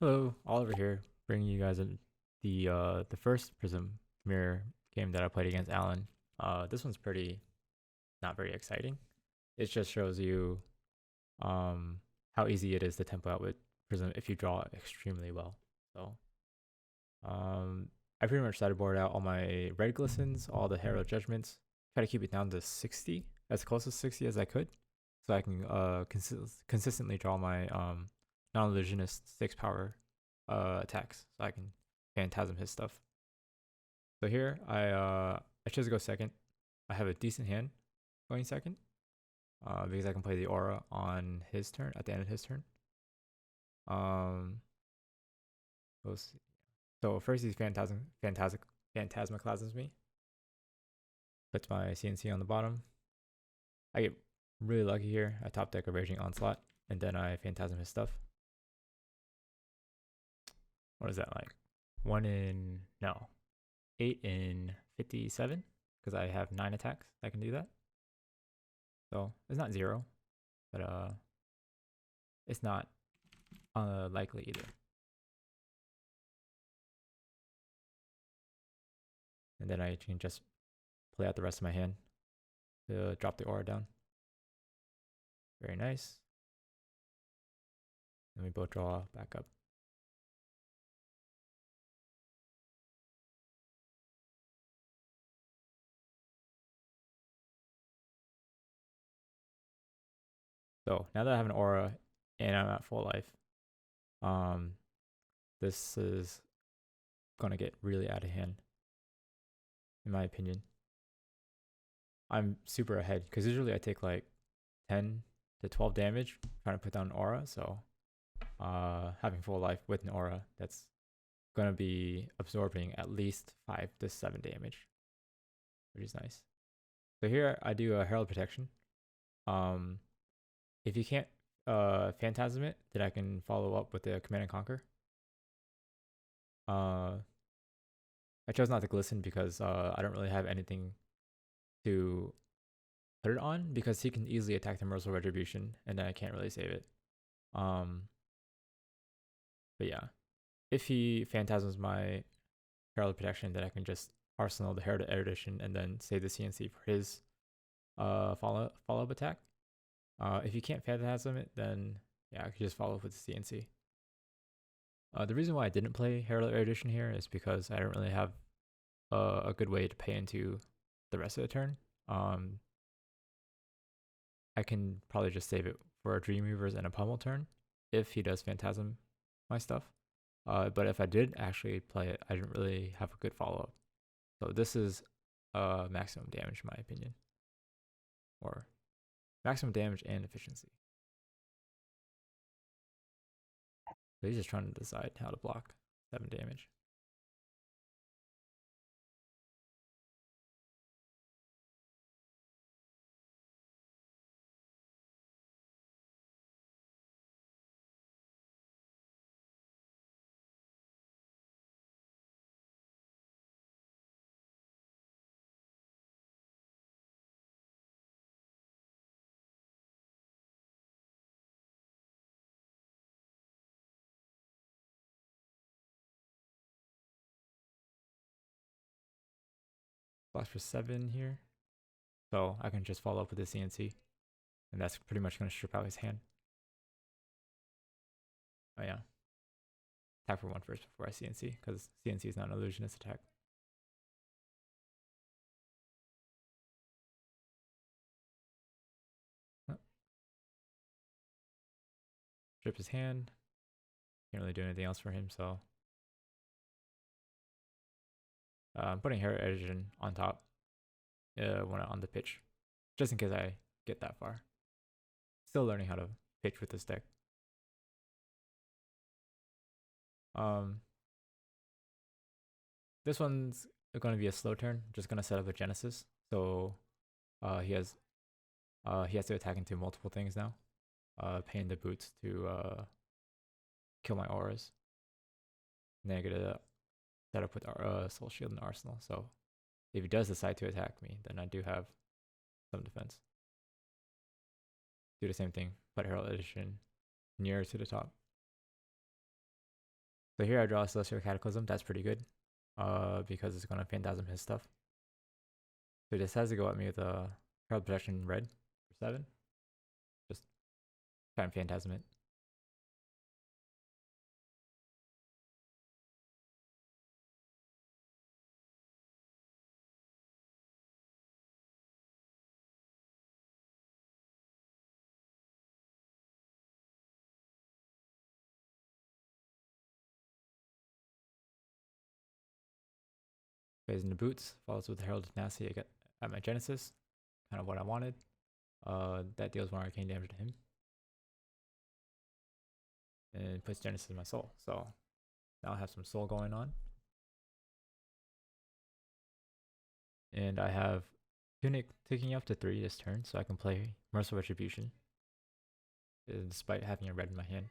Hello, Oliver here, bringing you guys the first Prism mirror game that I played against Alan. This one's pretty not very exciting. It just shows you um how easy it is to tempo out with Prism if you draw extremely well. So I pretty much sideboard out all my red glistens, all the Herald Judgments, try to keep it down to 60, as close to 60 as I could, so I can consistently draw my non-illusionist 6 power attacks, so I can phantasm his stuff. So here I chose to go second. I have a decent hand going second, because I can play the aura on his turn at the end of his turn. We'll see. So first he phantasmaclasms me, puts my CNC on the bottom. I get really lucky here. I top deck a Raging Onslaught, and then I phantasm his stuff. What is that like? 8 in 57, because I have 9 attacks. I can do that. So it's not 0, but it's not unlikely either. And then I can just play out the rest of my hand to drop the aura down. Very nice. And we both draw back up. So now that I have an aura and I'm at full life, this is gonna get really out of hand, in my opinion. I'm super ahead because usually I take like 10 to 12 damage trying to put down an aura. So having full life with an aura, that's gonna be absorbing at least 5 to 7 damage, which is nice. So here I do a Herald Protection. If you can't Phantasm it, then I can follow up with the Command and Conquer. I chose not to glisten because I don't really have anything to put it on, because he can easily attack the Merciful Retribution and then I can't really save it. But yeah, if he phantasms my Herald Protection, then I can just arsenal the Herald Erudition and then save the CNC for his follow up attack. If you can't phantasm it, then yeah, I could just follow up with the CNC. The reason why I didn't play Herald Erudition here is because I don't really have a good way to pay into the rest of the turn. I can probably just save it for a Dream Weavers and a Pummel turn if he does Phantasm my stuff. But if I did actually play it, I didn't really have a good follow up. So this is maximum damage, in my opinion, or maximum damage and efficiency. So he's just trying to decide how to block 7 damage. Blocks for 7 here. So I can just follow up with the CNC. And that's pretty much going to strip out his hand. Oh yeah. Attack for 1 first before I CNC, because CNC is not an illusionist attack. Strip his hand. Can't really do anything else for him, so I'm putting Hero Edition on top when on the pitch, just in case I get that far. Still learning how to pitch with this deck. This one's going to be a slow turn. Just gonna set up a Genesis, so he has to attack into multiple things now. Paying the boots to kill my auras. And then I get a set up with Soul Shield and Arsenal. So if he does decide to attack me, then I do have some defense. Do the same thing, put Herald Edition nearer to the top. So here I draw a Celestial Cataclysm. That's pretty good. Because it's gonna Phantasm his stuff. So he decides to go at me with a Herald Protection red for 7. Just try and Phantasm it. Plays into boots, follows with the Herald of Tenacity I get at my Genesis. Kind of what I wanted. That deals more arcane damage to him. And puts Genesis in my soul. So now I have some soul going on. And I have Tunic ticking up to 3 this turn, so I can play Merciful Retribution. Despite having a red in my hand.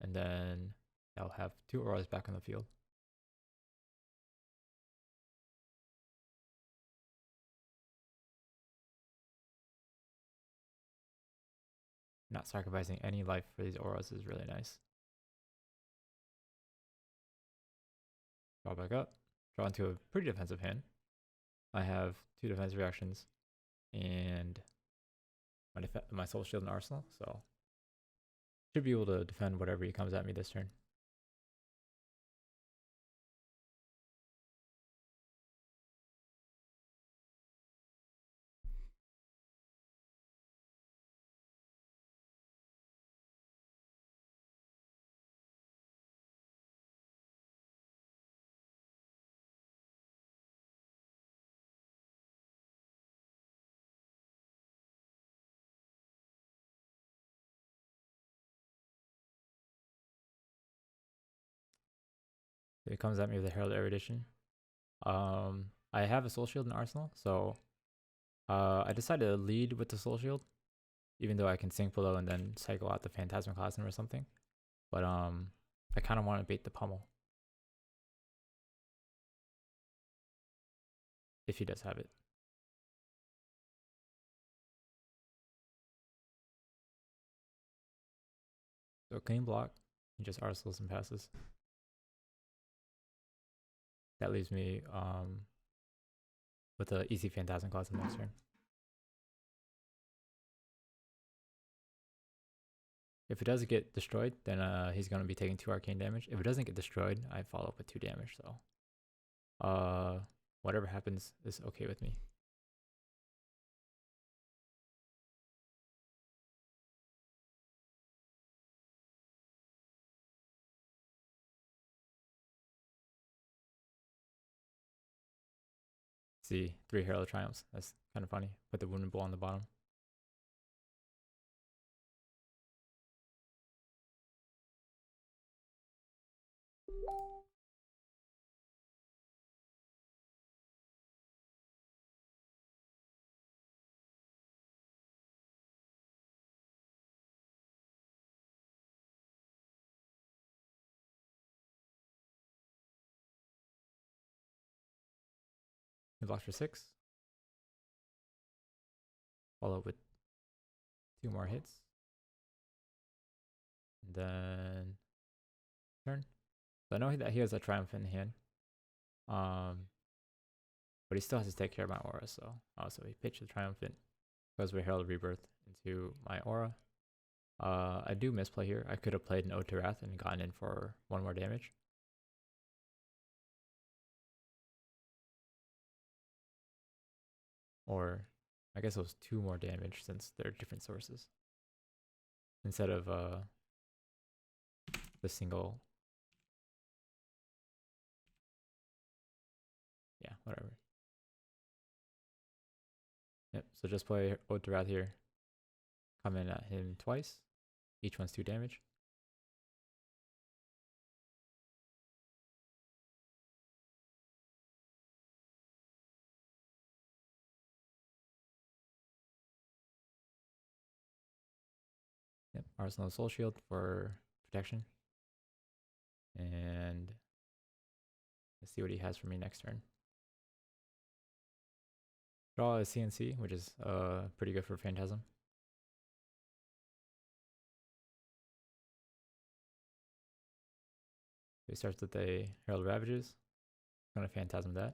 And then I'll have 2 auras back on the field. Not sacrificing any life for these auras is really nice. Draw back up. Draw into a pretty defensive hand. I have 2 defensive reactions and my Soul Shield and Arsenal, so should be able to defend whatever he comes at me this turn. He comes at me with a Herald Erudition. I have a Soul Shield and Arsenal, so I decided to lead with the Soul Shield, even though I can sink below and then cycle out the Phantasmaclasm or something. But I kind of want to bait the pummel. If he does have it. So clean block, he just Arsenals and passes. That leaves me with an easy Phantasmaclasm next turn. If it does get destroyed, then he's going to be taking 2 arcane damage. If it doesn't get destroyed, I follow up with 2 damage. So whatever happens is okay with me. See, 3 Herald Triumphs. That's kind of funny. Put the Wounded Bull on the bottom. He blocks for 6. Follow up with 2 more hits. And then turn. So I know that he has a Triumph in hand. But he still has to take care of my aura, so he pitched the Triumphant, goes with Herald Rebirth into my aura. I do misplay here. I could have played an Ode to Wrath and gotten in for 1 more damage. Or I guess it was 2 more damage since they're different sources. Instead of the single. Yeah, whatever. Yep, so just play Ode to Wrath here. Come in at him twice. Each one's 2 damage. Yep, Arsenal Soul Shield for protection. And let's see what he has for me next turn. Draw a CNC, which is pretty good for Phantasm. he starts with a Herald Ravages. Gonna Phantasm that.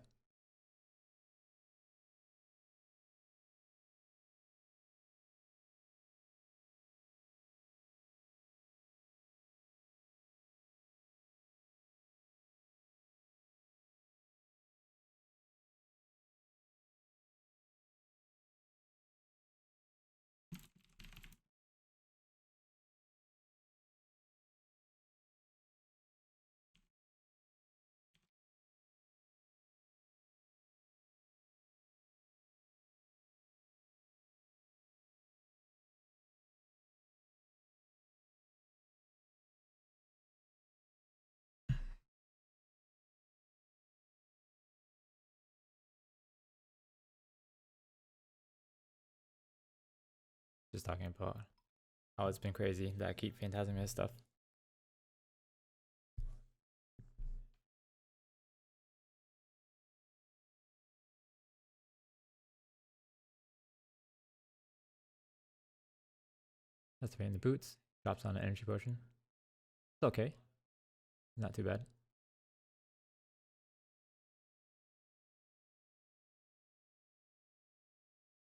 Just talking about how it's been crazy that I keep phantasming his stuff. That's the in the boots. Drops on an energy potion. It's okay. Not too bad.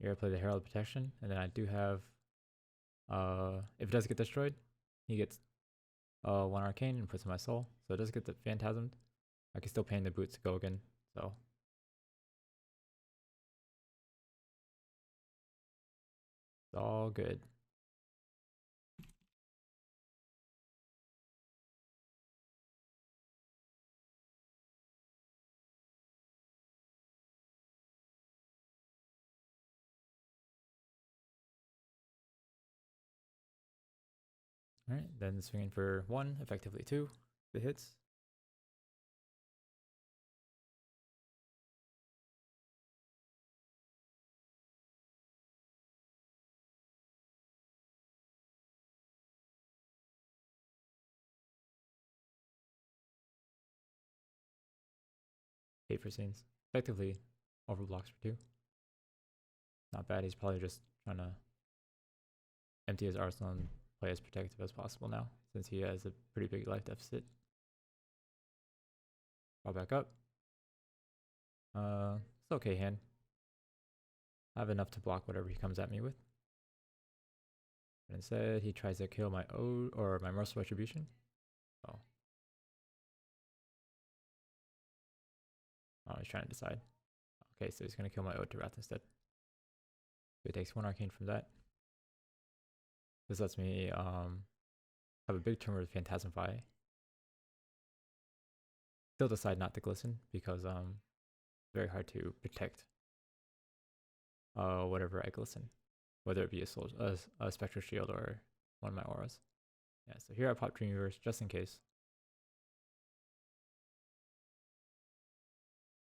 Here I play the Herald Protection, and then I do have if it does get destroyed, he gets 1 arcane and puts in my soul. So it does get the phantasmed. I can still pay in the boots to go again. So it's all good. Alright, then swinging for 1, effectively 2. The hits. Pay for scenes. Effectively overblocks for 2. Not bad. He's probably just trying to empty his arsenal and play as protective as possible now, since he has a pretty big life deficit. Draw back up. It's okay hand. I have enough to block whatever he comes at me with. But instead, he tries to kill my Ode or my Merciful Retribution. Oh. Oh, he's trying to decide. Okay, so he's gonna kill my Ode to Wrath instead. So he takes 1 arcane from that. This lets me have a big turn with Phantasmify. Still decide not to glisten because it's very hard to protect whatever I glisten, whether it be a Spectra shield or one of my auras. Yeah, so here I pop Dreamweavers just in case.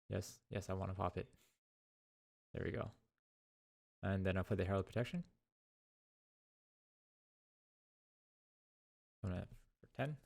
Yes, I want to pop it. There we go. And then I'll put the Herald Protection. I'm gonna for 10.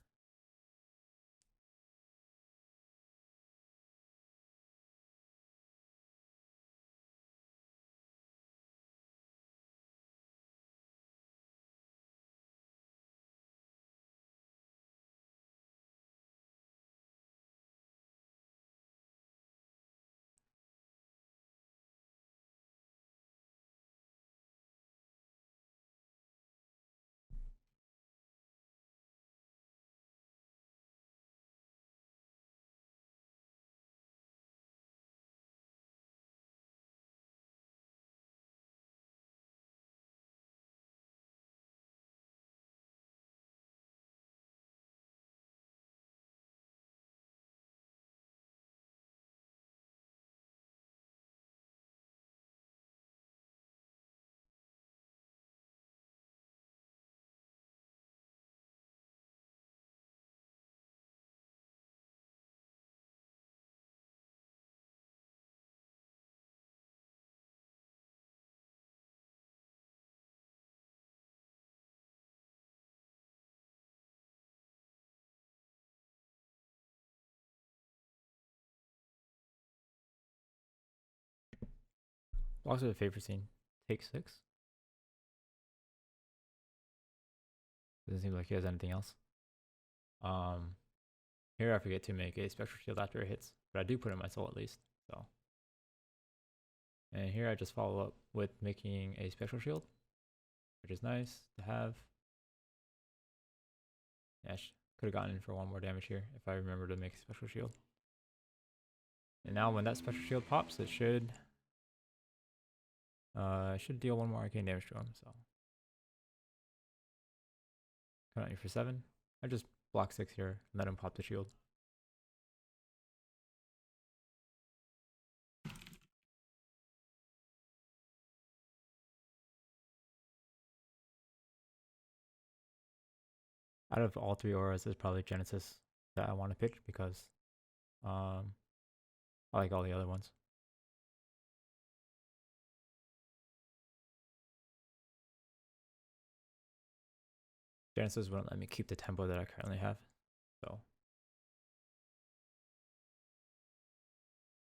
Walks with a favorite scene. Take 6. Doesn't seem like he has anything else. Here I forget to make a Spectral Shield after it hits, but I do put in my soul at least. So, and here I just follow up with making a Spectral Shield, which is nice to have. Yeah, could have gotten in for one more damage here if I remember to make a Spectral Shield. And now when that Spectral Shield pops, it should deal one more arcane damage to him. So come at you for 7. I just block 6 here and let him pop the shield. Out of all 3 auras, it's probably Genesis that I want to pick because I like all the other ones. Genesis wouldn't let me keep the tempo that I currently have. So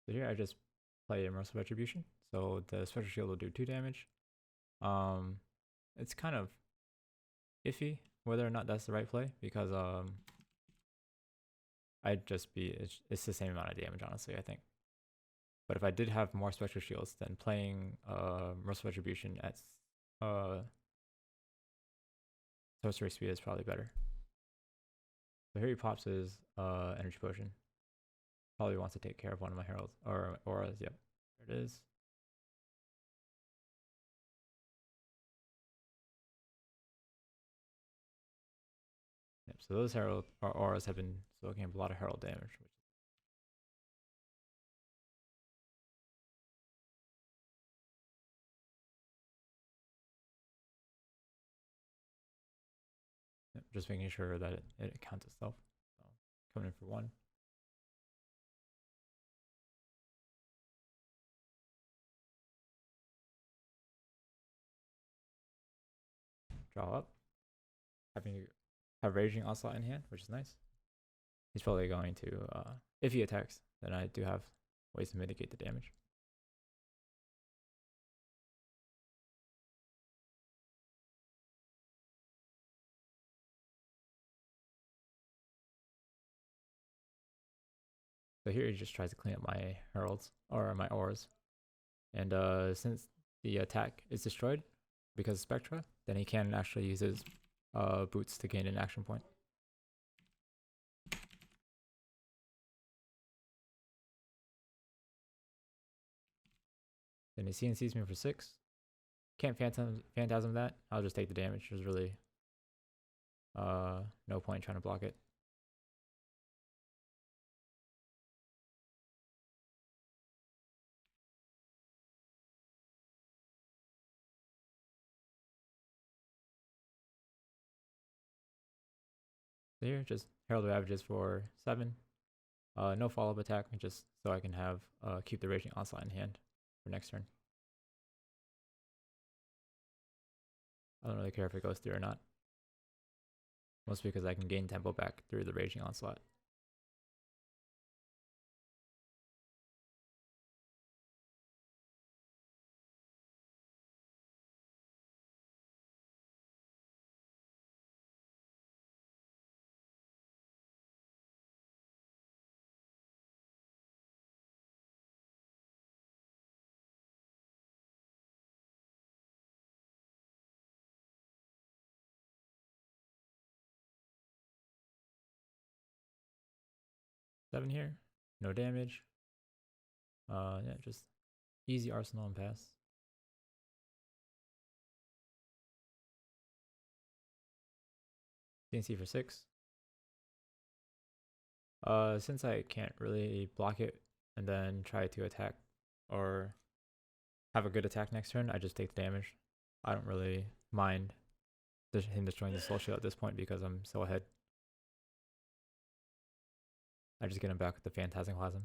here I just play Immersive Retribution. So the Spectral Shield will do 2 damage. It's kind of iffy whether or not that's the right play because I'd just be, it's the same amount of damage, honestly, I think. But if I did have more Spectral Shields, then playing Merciful Retribution at sorcery speed is probably better. So here he pops his Energy Potion. Probably wants to take care of one of my heralds or auras. Yep, there it is. Yep, so those herald or auras have been soaking up a lot of herald damage. Yep, just making sure that it counts itself. So coming in for 1. Draw up. Have Raging Onslaught in hand, which is nice. He's probably going to, if he attacks, then I do have ways to mitigate the damage. So here he just tries to clean up my heralds or my auras. And since the attack is destroyed because of Spectra, then he can actually use his boots to gain an action point. Then he CNCs me for 6. Can't phantasm that. I'll just take the damage. There's really no point trying to block it. So here, just Herald Ravages for 7. No follow-up attack, just so I can have keep the Raging Onslaught in hand for next turn. I don't really care if it goes through or not. Mostly because I can gain tempo back through the Raging Onslaught. Seven here, no damage. Yeah, just easy arsenal and pass. CNC for 6. Since I can't really block it and then try to attack or have a good attack next turn, I just take the damage. I don't really mind him destroying the soul shield at this point because I'm so ahead. I just get him back with the Phantasmaplasm.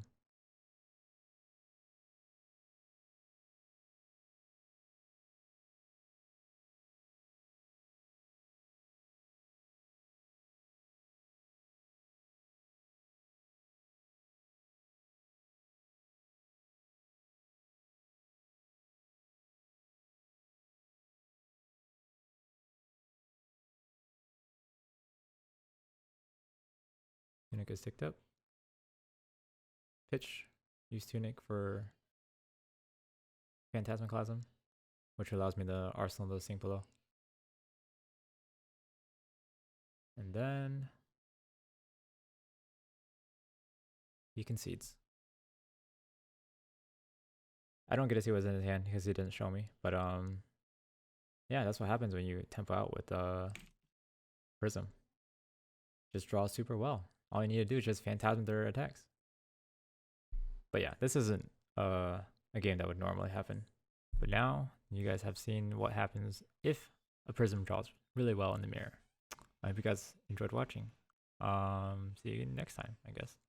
Tunic is ticked up. Pitch. Use Tunic for Phantasmaclasm, which allows me to arsenal those sink below. And then he concedes. I don't get to see what's in his hand because he didn't show me, but yeah, that's what happens when you tempo out with Prism. Just draw super well. All you need to do is just Phantasm their attacks. But yeah, this isn't a game that would normally happen. But now you guys have seen what happens if a Prism draws really well in the mirror. I hope you guys enjoyed watching. See you next time, I guess.